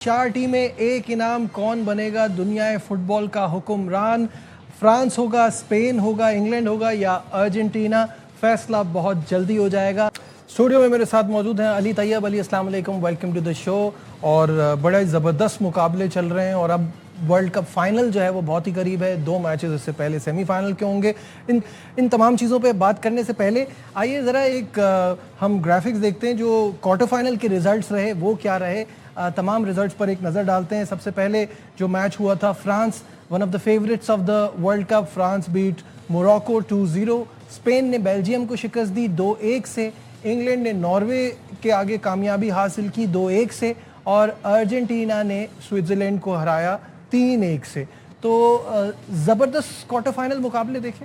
चार टीमें एक इनाम, कौन बनेगा दुनिया फुटबॉल का हुक्मरान? फ्रांस होगा, स्पेन होगा, इंग्लैंड होगा या अर्जेंटीना? फैसला बहुत जल्दी हो जाएगा। स्टूडियो में मेरे साथ मौजूद हैं अली तैयब। अली, अस्सलाम वालेकुम, वेलकम टू द शो। और बड़े ज़बरदस्त मुकाबले चल रहे हैं और अब वर्ल्ड कप फाइनल जो है वो बहुत ही करीब है। 2 मैचेस इससे पहले सेमीफाइनल के होंगे। इन तमाम चीज़ों पे बात करने से पहले आइए ज़रा हम ग्राफिक्स देखते हैं जो क्वार्टर फाइनल के रिजल्ट्स रहे वो क्या रहे। तमाम रिजल्ट्स पर एक नज़र डालते हैं। सबसे पहले जो मैच हुआ था, France one of the favourites of the world cup, France beat Morocco 2-0। Spain ने बेल्जियम को शिकस्त दी 2-1 से। इंग्लैंड ने नॉर्वे के आगे कामयाबी हासिल की 2-1 से। और अर्जेंटीना ने स्विट्ज़रलैंड को हराया 3-1 से। तो ज़बरदस्त क्वार्टर फाइनल मुकाबले देखे।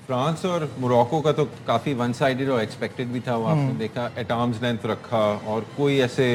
फ्रांस और मोरक्को का तो काफ़ी वन साइडेड और एक्सपेक्टेड भी था। वो आपने देखा, एट आर्म्स लेंथ रखा और कोई ऐसे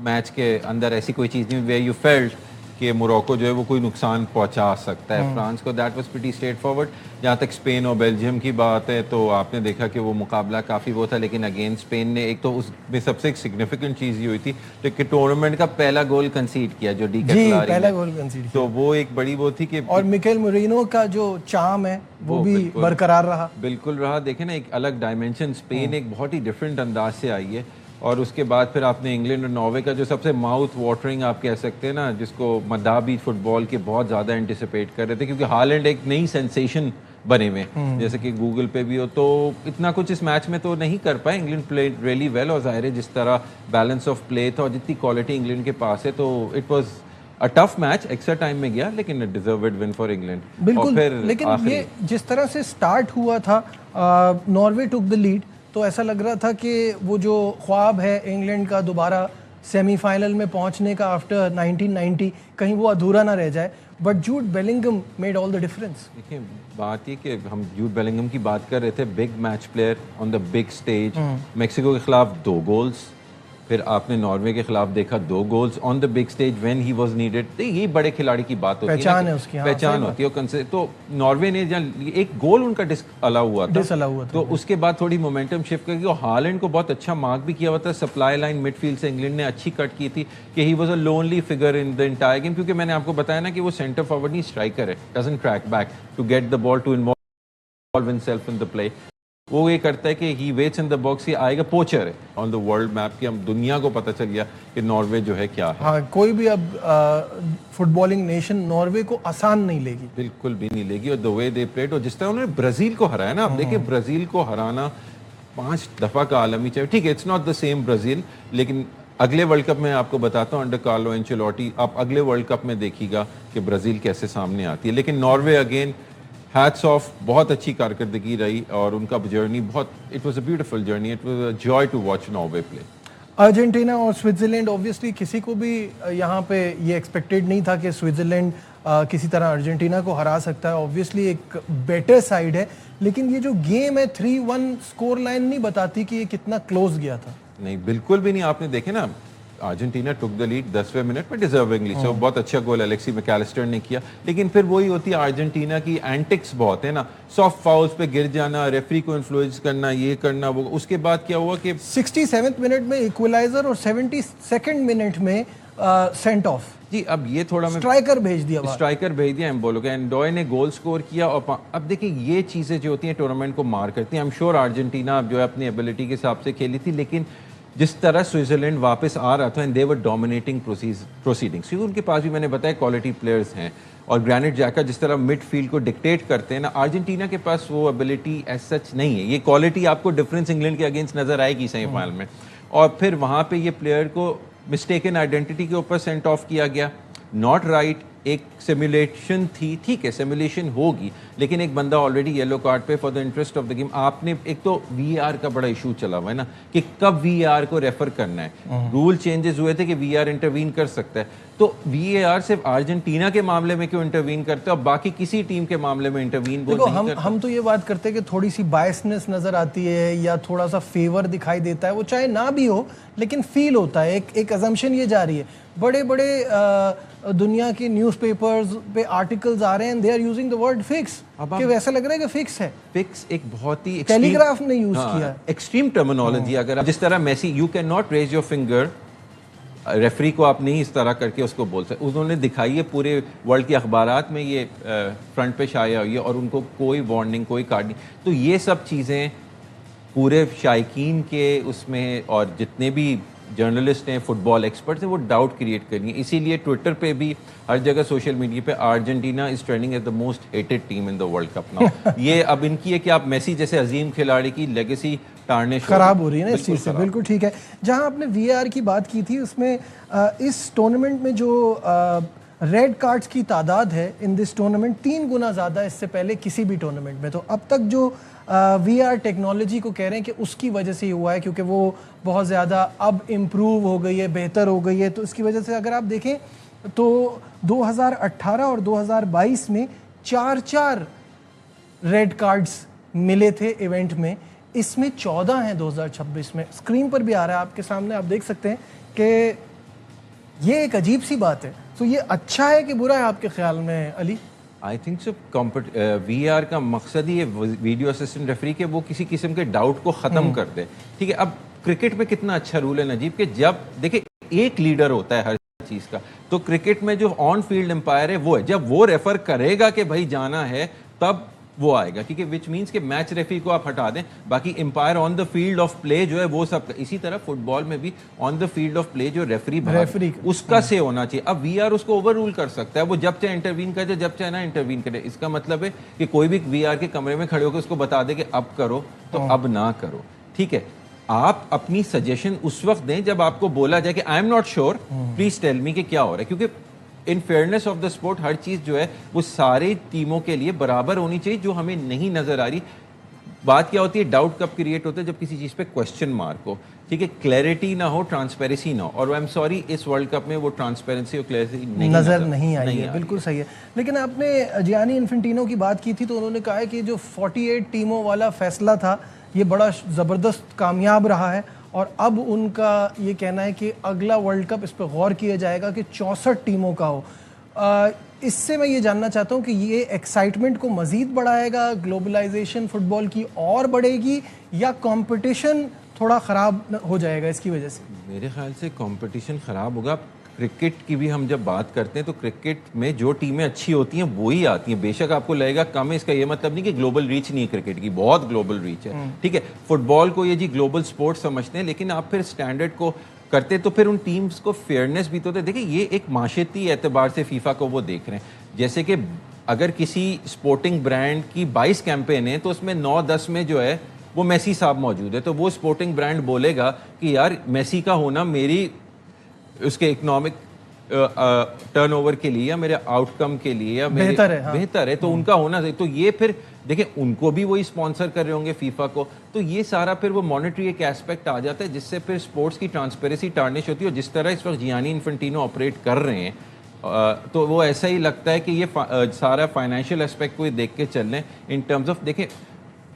मैच के अंदर ऐसी कोई चीज़ नहीं वे यू फेल्ट कि मोरक्को जो है वो कोई नुकसान पहुंचा सकता है फ्रांस को। That was pretty straight forward. जहाँ तक स्पेन और बेल्जियम की बात है तो आपने देखा कि वो मुकाबला काफ़ी वो था, लेकिन अगेन स्पेन ने एक तो उसमें सबसे एक सिग्निफिकेंट चीज़ ये हुई थी कि टूर्नामेंट का पहला गोल कंसीड किया जो डी पहला गोल कंसीड, तो वो एक बड़ी वो थी कि और मिकेल मोरिनो का जो चार्म है वो भी बरकरार रहा। बिल्कुल रहा। देखें ना, एक अलग डायमेंशन, स्पेन एक बहुत ही डिफरेंट अंदाज से आई है। और उसके बाद फिर आपने इंग्लैंड और नॉर्वे का जो सबसे माउथ वाटरिंग आप कह सकते हैं ना, जिसको मदाबी फुटबॉल के बहुत ज़्यादा एंटिसिपेट कर रहे थे क्योंकि हालैंड एक नई सेंसेशन बने हुए जैसे कि गूगल पे भी हो, तो इतना कुछ इस मैच में तो नहीं कर पाए। इंग्लैंड प्लेड रियली वेल और ज़ाहिर है जिस तरह बैलेंस ऑफ प्ले था और जितनी क्वालिटी इंग्लैंड के पास है तो it was a tough match. Extra time में गया लेकिन डिजर्व्ड विन फॉर इंग्लैंड। बिल्कुल, फिर लेकिन ये जिस तरह से स्टार्ट हुआ था, नॉर्वे टुक द लीड, तो ऐसा लग रहा था कि वो जो ख्वाब है इंग्लैंड का दोबारा सेमीफाइनल में पहुंचने का आफ्टर 1990 कहीं वो अधूरा ना रह जाए। But Jude Bellingham made all the difference. देखिए, बात ये कि हम जूड बेलिंगम की बात कर रहे थे, big match player on the big stage. Mexico के खिलाफ 2 गोल्स, फिर आपने नॉर्वे के खिलाफ देखा 2 goals on the big stage when he was needed. ये बड़े खिलाड़ी की बात होती है उसकी, पहचान होती है। तो नॉर्वे ने जहाँ एक गोल उनका डिसअलाउ हुआ था तो उसके बाद थोड़ी मोमेंटम शिफ्ट करके और हालैंड को बहुत अच्छा मार्क भी किया हुआ था। सप्लाई लाइन मिडफील्ड से इंग्लैंड ने अच्छी कट की थी कि he was a lonely figure in the entire game, क्योंकि मैंने आपको बताया ना कि वो सेंटर फॉरवर्ड नहीं, स्ट्राइकर है, doesn't track back to get the ball to involve himself in the play. वो ये करता है कि he waits in the box, ये आएगा, पोचर है ऑन द वर्ल्ड मैप की। हम दुनिया को पता चल गया कि नॉर्वे जो है क्या है। हाँ, कोई भी अब फुटबॉलिंग नेशन नॉर्वे को आसान नहीं लेगी, बिल्कुल भी नहीं लेगी। और द वे दे प्लेड और जिस तरह उन्होंने ब्राजील को हराया ना, आप देखिए ब्राजील को हराना 5 दफ़ा का आलमी चाहिए। ठीक है, it's not the same Brazil, लेकिन अगले वर्ल्ड कप में आपको बताता हूँ अंडर कार्लो एंचेलोटी, आप अगले वर्ल्ड कप में देखिएगा कि ब्राजील कैसे सामने आती है। लेकिन नॉर्वे अगेन हैट्स ऑफ, बहुत अच्छी कारकर्दगी रही और उनका जर्नी बहुत, it was a beautiful journey, it was a joy to watch Norway play. Argentina और स्विट्ज़रलैंड, ऑब्वियसली किसी को भी यहाँ पे ये एक्सपेक्टेड नहीं था कि स्विट्ज़रलैंड किसी तरह अर्जेंटीना को हरा सकता है। ऑब्वियसली एक बेटर साइड है, लेकिन ये जो गेम है 3-1 स्कोर लाइन नहीं बताती कि ये कितना क्लोज गया था। नहीं, बिल्कुल भी नहीं। आपने देखे ना, अर्जेंटीना टुक द लीड 10वें मिनट में डिजर्विंगली, सो बहुत अच्छा गोल एलेक्सी मैकलिस्टर ने किया। लेकिन फिर वही होती है अर्जेंटीना की एंटिक्स बहुत है ना, सॉफ्ट फाउल्स पे गिर जाना, रेफरी को इन्फ्लुएंस करना, ये करना वो। उसके बाद क्या हुआ कि 67वें मिनट में इक्वलाइजर और 72nd मिनट में सेंट ऑफ। जी, अब ये थोड़ा स्ट्राइकर भेज दिया एम्बोलो का। एंडोय ने गोल स्कोर किया। और अब देखिए, ये चीज़ें जो होती हैं टूर्नामेंट को मार करती हैं। आई एम श्योर अर्जेंटीना जो है अपनी एबिलिटी के हिसाब से खेली थी, लेकिन जिस तरह स्विट्जरलैंड वापस आ रहा था and they were dominating proceedings, क्योंकि उनके पास भी मैंने बताया क्वालिटी प्लेयर्स हैं। और ग्रैनिट जैका जिस तरह मिडफील्ड को डिक्टेट करते हैं ना, अर्जेंटीना के पास वो एबिलिटी एज सच नहीं है। ये क्वालिटी आपको डिफरेंस इंग्लैंड के अगेंस्ट नजर आएगी सेमीफाइनल में। और फिर वहाँ पे ये प्लेयर को मिस्टेकन आइडेंटिटी के ऊपर सेंट ऑफ किया गया, नॉट राइट। एक सिमुलेशन थी, ठीक है सिमुलेशन होगी, लेकिन एक बंदा ऑलरेडी येलो कार्ड पे for the interest of the game. आपने एक तो वीआर का बड़ा इशू चला हुआ है ना कि कब वीआर को रेफर करना है। रूल चेंजेस हुए थे कि वीआर इंटरवीन कर सकता है, तो वीआर सिर्फ अर्जेंटीना के मामले में क्यों इंटरवीन करता है और बाकी किसी टीम के मामले में इंटरवीन नहीं करता। हम तो ये बात करते हैं कि थोड़ी सी बायसनेस नजर आती है या थोड़ा सा फेवर दिखाई देता है, वो चाहे ना भी हो लेकिन फील होता है। एक अजम्पशन ये जा रही है, बड़े बड़े दुनिया के न्यूज़पेपर्स पे आर्टिकल्स आ रहे हैं, they are using the word fix, कि वैसा लग रहा है कि फिक्स है। फिक्स एक बहुत ही टेलीग्राफ ने यूज किया एक्सट्रीम टर्मिनोलॉजी। अगर जिस तरह Messi, you can not raise your finger referee کو آپ نہیں اس طرح کر کے اس کو بول سکتے. انہوں نے دکھائی ہے پورے ورلڈ کے اخبارات میں یہ فرنٹ پہ شائع ہوئی ہے اور ان کو کوئی وارننگ کوئی کارڈ نہیں. تو یہ سب چیزیں پورے شائقین کے اس میں اور جتنے بھی جرنلسٹ ہیں فٹ بال ایکسپرٹس ہیں وہ ڈاؤٹ کریٹ کرنی ہے. اسی لیے ٹویٹر پہ بھی ہر جگہ سوشل میڈیا پہ Argentina is trending as the most hated team in the world cup now. یہ اب ان کی ہے کہ آپ میسی جیسے عظیم کھلاڑی کی لیگیسی خراب ہو رہی ہے نا اس چیز سے. بالکل ٹھیک ہے. جہاں آپ نے وی آر کی بات کی تھی اس میں اس ٹورنامنٹ میں جو ریڈ کارڈز کی تعداد ہے ان دس ٹورنامنٹ 3 گنا زیادہ اس سے پہلے کسی بھی ٹورنامنٹ میں. تو اب تک جو وی آر ٹیکنالوجی کو کہہ رہے ہیں کہ اس کی وجہ سے ہی ہوا ہے کیونکہ وہ بہت زیادہ اب امپروو ہو گئی ہے, بہتر ہو گئی ہے. تو اس کی وجہ سے اگر آپ دیکھیں تو 2018 اور 2022 میں 4 ریڈ کارڈز ملے تھے ایونٹ میں, اس میں 14 ہیں 2026 میں. اسکرین پر بھی آ رہا ہے آپ کے سامنے, آپ دیکھ سکتے ہیں کہ یہ ایک عجیب سی بات ہے. تو یہ اچھا ہے کہ برا ہے آپ کے خیال میں علی؟ I think so we are کا مقصد ہی ہے ویڈیو اسسٹنٹ ریفری کے وہ کسی قسم کے ڈاؤٹ کو ختم کر دے. ٹھیک ہے, اب کرکٹ میں کتنا اچھا رول ہے نجیب کہ جب دیکھیں ایک لیڈر ہوتا ہے ہر چیز کا, تو کرکٹ میں جو آن فیلڈ امپائر ہے وہ ہے, جب وہ ریفر کرے گا کہ بھائی جانا ہے تب وہ آئے گا, کیونکہ وچ مینس کہ میچ ریفری کو آپ ہٹا دیں, باقی umpire on the field of play جو ہے وہ سب. اسی طرح فٹ بال میں بھی آن دا فیلڈ آف پلے جو ریفری اس کا سے ہونا چاہیے. اب وی آر اس کو اوور رول کر سکتا ہے, وہ جب چاہے انٹروین کرے جب چاہے نہ انٹروین کرے. اس کا مطلب ہے کہ کوئی بھی وی آر کے کمرے میں کھڑے ہو کے اس کو بتا دے کہ اب کرو تو اب نہ کرو. ٹھیک ہے, آپ اپنی سجیشن اس وقت دیں جب آپ کو بولا جائے کہ I am not sure, please tell me کہ کیا ہو رہا ہے. کیونکہ ان فیئرنیس آف دا اسپورٹ ہر چیز جو ہے وہ ساری ٹیموں کے لیے برابر ہونی چاہیے. جو ہمیں نہیں نظر آ رہی, بات کیا ہوتی ہے ڈاؤٹ کب کریٹ ہوتا ہے جب کسی چیز پہ کوشچن مارک ہو. ٹھیک ہے, کلیئرٹی نہ ہو, ٹرانسپیرنسی نہ ہو, اور آئی ایم سوری اس ورلڈ کپ میں وہ ٹرانسپیرنسی اور کلیئرٹی نظر نہیں آئی ہے. بالکل صحیح ہے. لیکن آپ نے جیانی انفینٹینو کی بات کی تھی تو انہوں نے کہا ہے کہ جو 48 ٹیموں والا فیصلہ تھا یہ بڑا زبردست کامیاب رہا ہے, اور اب ان کا یہ کہنا ہے کہ اگلا ورلڈ کپ اس پہ غور کیا جائے گا کہ 64 ٹیموں کا ہو. اس سے میں یہ جاننا چاہتا ہوں کہ یہ ایکسائٹمنٹ کو مزید بڑھائے گا, گلوبلائزیشن فٹ بال کی اور بڑھے گی, یا کمپٹیشن تھوڑا خراب ہو جائے گا اس کی وجہ سے؟ میرے خیال سے کمپٹیشن خراب ہوگا. کرکٹ کی بھی ہم جب بات کرتے ہیں تو کرکٹ میں جو ٹیمیں اچھی ہوتی ہیں وہی آتی ہیں. بے شک آپ کو لگے گا کم ہے, اس کا یہ مطلب نہیں کہ گلوبل ریچ نہیں ہے کرکٹ کی, بہت گلوبل ریچ ہے. ٹھیک ہے, فٹ بال کو یہ جی گلوبل سپورٹ سمجھتے ہیں, لیکن آپ پھر اسٹینڈرڈ کو کرتے تو پھر ان ٹیمز کو فیئرنیس بھی تو ہوتا ہے. دیکھیں یہ ایک معاشرتی اعتبار سے فیفا کو وہ دیکھ رہے ہیں, جیسے کہ اگر کسی اسپورٹنگ برانڈ کی 22 کیمپین ہیں تو اس میں 9-10 میں جو ہے وہ میسی صاحب موجود ہے, تو وہ اسپورٹنگ برانڈ بولے گا کہ یار میسی کا ہونا میری اس کے اکنامک ٹرن اوور کے لیے یا میرے آؤٹ کم کے لیے یا بہتر ہے, تو ان کا ہونا چاہیے. تو یہ پھر دیکھیں ان کو بھی وہی اسپانسر کر رہے ہوں گے فیفا کو, تو یہ سارا پھر وہ مانیٹری ایک ایسپیکٹ آ جاتا ہے جس سے پھر اسپورٹس کی ٹرانسپیرنسی ٹارنش ہوتی ہے. اور جس طرح اس وقت جیانی انفینٹینو آپریٹ کر رہے ہیں تو وہ ایسا ہی لگتا ہے کہ یہ سارا فائنینشیل اسپیکٹ کو دیکھ کے چل رہے ہیں ان ٹرمز آف. دیکھیں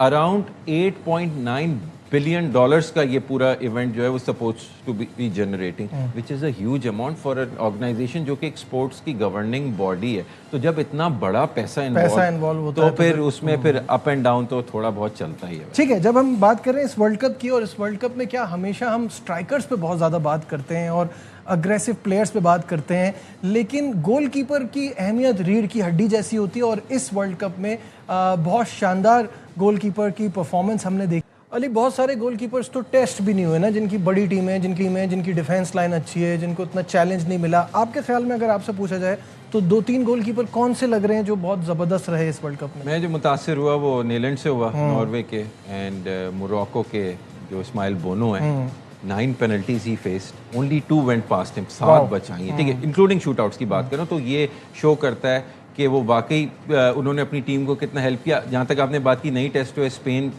اراؤنڈ $8.9 بلین کا یہ پورا ایونٹ جو ہے وہ suppose to be generating, which is a huge amount for an organisation جو کہ ایک اسپورٹس کی گورننگ باڈی ہے. تو جب اتنا بڑا پیسہ انوالو ہوتا ہے تو پھر اس میں پھر اپ اینڈ ڈاؤن تو تھوڑا بہت چلتا ہی ہے. ٹھیک ہے, جب ہم بات کر رہے ہیں اس ورلڈ کپ کی, اور اس ورلڈ کپ میں کیا ہمیشہ ہم اسٹرائکرز پہ بہت زیادہ بات کرتے ہیں اور اگریسو پلیئرز پہ بات کرتے ہیں, لیکن گول کیپر کی اہمیت ریڑھ کی ہڈی جیسی ہوتی ہے, اور اس ورلڈ کپ میں بہت شاندار گول کیپر کی پرفارمنس ہم نے دیکھی. علی, بہت سارے گول کیپرز تو ٹیسٹ بھی نہیں ہوئے نا, جن کی بڑی ٹیمیں جن کی ڈیفینس لائن اچھی ہے, جن کو اتنا چیلنج نہیں ملا. آپ کے خیال میں اگر آپ سے پوچھا جائے تو 2-3 گول کیپر کون سے لگ رہے ہیں جو بہت زبردست رہے اس ورلڈ کپ میں؟ میں جو متاثر ہوا وہ نیلینڈ سے ہوا, ناروے کے, اینڈ موراکو کے جو اسماعیل بونو ہیں. 9 penalties he faced, only 2 went past him, 7 بچائی ہیں. ٹھیک ہے, انکلوڈنگ شوٹ آؤٹس کی بات کروں تو یہ شو کرتا ہے کہ وہ واقعی انہوں نے اپنی ٹیم کو کتنا ہیلپ کیا. جہاں تک آپ نے بات کی نئی ٹیسٹ ہوئے, اسپین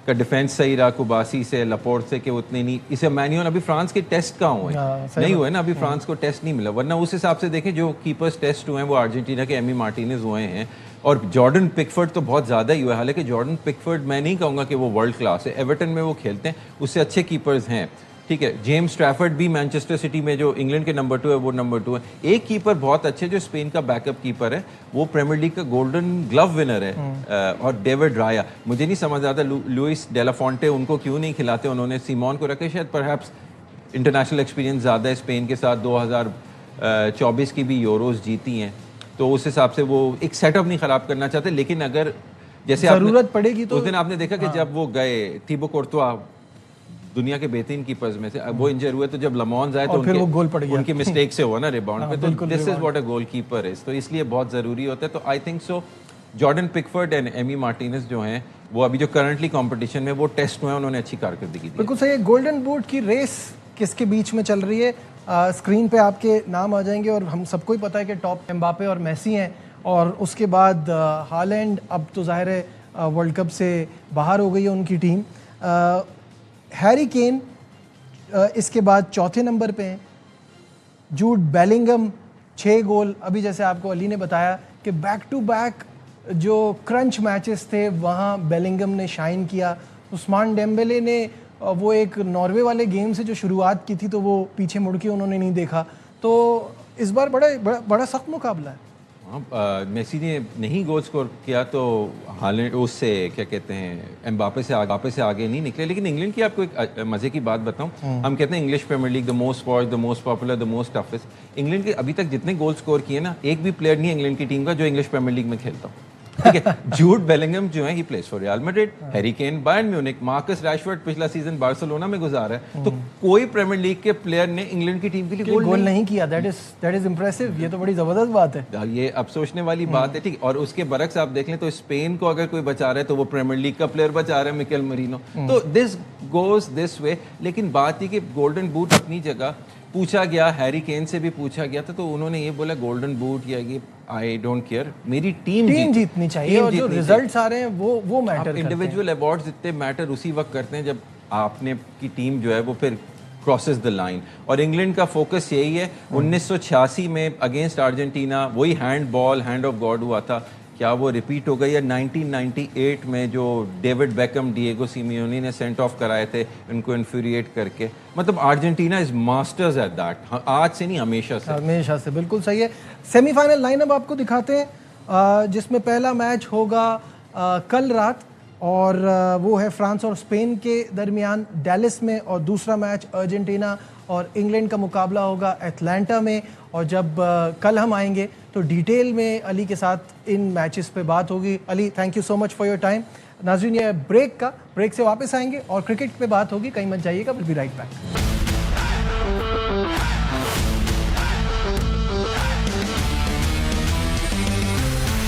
کا ڈیفینس صحیح رہا, کوباسی سے, لپورٹ سے, کہ اتنے نہیں. اسے مینیون ابھی فرانس کے ٹیسٹ کہاں ہوئے نہیں ہوئے نا, ابھی فرانس کو ٹیسٹ نہیں ملا, ورنہ اس حساب سے دیکھیں جو کیپرز ٹیسٹ ہوئے ہیں وہ ارجنٹینا کے ایمی مارٹینز ہوئے ہیں, اور جارڈن پکفورڈ تو بہت زیادہ ہی ہوا ہے. حالانکہ جارڈن پکفورڈ میں نہیں کہوں گا کہ وہ ورلڈ کلاس ہے, ایورٹن میں وہ کھیلتے ہیں, اس سے اچھے کیپرز ہیں. ٹھیک ہے, جیمس اسٹریفرڈ بھی مانچسٹر سٹی میں جو انگلینڈ کے نمبر 2 ہے وہ نمبر 2 ہے. ایک کیپر بہت اچھے جو اسپین کا بیک اپ کیپر ہے, وہ پریمیئر لیگ کا گولڈن گلو ونر ہے, اور ڈیوڈ رایا. مجھے نہیں سمجھ آتا لوئس ڈیلا فونٹے ان کو کیوں نہیں کھلاتے, انہوں نے سیمون کو رکھے, شاید پرہیپس इंटरनेशनल एक्सपीरियंस ज़्यादा है स्पेन के साथ, 2024 की भी यूरोज जीती हैं, तो उस हिसाब से वो एक सेटअप नहीं ख़राब करना चाहते। लेकिन अगर जैसे ज़रूरत पड़ेगी तो उस दिन आपने देखा कि जब वो गए थिबो कोर्तुआ दुनिया के बेहतरीन कीपर्स में से, वो इंजर हुए तो जब लमॉन्स आए तो फिर वो गोल पड़ गया, उनकी मिस्टेक से हुआ ना रिबाउंड पे, तो this is what a goal keeper is, तो इसलिए बहुत ज़रूरी होता है। तो I think so Jordan Pickford and Amy Martinez जो हैं वो अभी जो करंटली कंपटीशन में वो टेस्ट हुए हैं, उन्होंने अच्छी कारकर्दगी दी। बिल्कुल सही। गोल्डन बूट की रेस किसके बीच में चल रही है? स्क्रीन पे आपके नाम आ जाएंगे और हम सबको ही पता है कि टॉप एम्बापे और मेसी हैं, और उसके बाद हालैंड, अब तो ज़ाहिर है वर्ल्ड कप से बाहर हो गई है उनकी टीम। हैरी केन इसके बाद चौथे नंबर पे हैं। जूड बेलिंगम 6 गोल। अभी जैसे आपको अली ने बताया कि बैक टू बैक जो क्रंच मैचेस थे वहाँ बेलिंगम ने शाइन किया। उस्मान डेम्बेले ने वो एक नॉर्वे वाले गेम से जो शुरुआत की थी तो वो पीछे मुड़ के उन्होंने नहीं देखा। तो इस बार बड़ा सख्त मुकाबला है। मेसी ने नहीं गोल स्कोर किया तो हालैंड उससे क्या कहते हैं एम्बापे से आगे नहीं निकले। लेकिन इंग्लैंड की आपको एक मज़े की बात बताऊं, हम कहते हैं English Premier League the most watch, the most popular, the most toughest. England के अभी तक जितने गोल स्कोर किए ना, एक भी प्लेयर नहीं है इंग्लैंड की टीम का जो इंग्लिश प्रीमियर लीग में खेलता हो, ठीक है। जूड बेलिंगम जो है he plays for Real Madrid, Harry Kane Bayern Munich, Marcus Rashford पिछला सीजन बार्सिलोना में गुजारा है। तो कोई प्रीमियर लीग के प्लेयर ने इंग्लैंड की टीम के लिए गोल नहीं किया। That is impressive. ये तो बड़ी जबरदस्त बात है। ये अब सोचने वाली बात है, ठीक। और उसके बरक्स आप देख लें तो स्पेन को अगर कोई बचा रहा है तो वो प्रीमियर लीग का प्लेयर बचा रहा है, मिकेल मरीनो। तो दिस गोज दिस वे। लेकिन बात ये कि गोल्डन बूट अपनी जगह पूछा गया, हैरी केन से भी पूछा गया था, तो उन्होंने ये बोला गोल्डन बूट या ये आई डोंट केयर, मेरी टीम जीतनी चाहिए, और जो रिजल्ट्स आ रहे हैं वो मैटर करते हैं। इंडिविजुअल अवार्ड्स इतने मैटर उसी वक्त करते हैं जब आपने की टीम जो है वो फिर क्रॉसेस द लाइन। और इंग्लैंड का फोकस यही है। 1986 में अगेंस्ट अर्जेंटीना वही हैंड ऑफ गॉड हुआ था, क्या वो रिपीट हो गई? या 1998 में जो डेविड बेकम, डिएगो सिमियोनी ने सेंट ऑफ कराए थे उनको इन्फ्यूरिएट करके। मतलब Argentina is masters at that, आज से नहीं हमेशा से। बिल्कुल सही है। सेमीफाइनल लाइनअप आपको दिखाते हैं, जिसमें पहला मैच होगा कल रात, और वो है फ्रांस और स्पेन के दरमियान डैलिस में, और दूसरा मैच अर्जेंटीना और इंग्लैंड का मुकाबला होगा एटलांटा में। और जब कल हम आएंगे तो डिटेल में अली के साथ इन मैचेस पे बात होगी। Ali, thank you so much for your time. नाज़रीन, ये ब्रेक से वापस आएंगे और क्रिकेट पे बात होगी, कहीं मत जाइएगा, विल बी राइट बैक।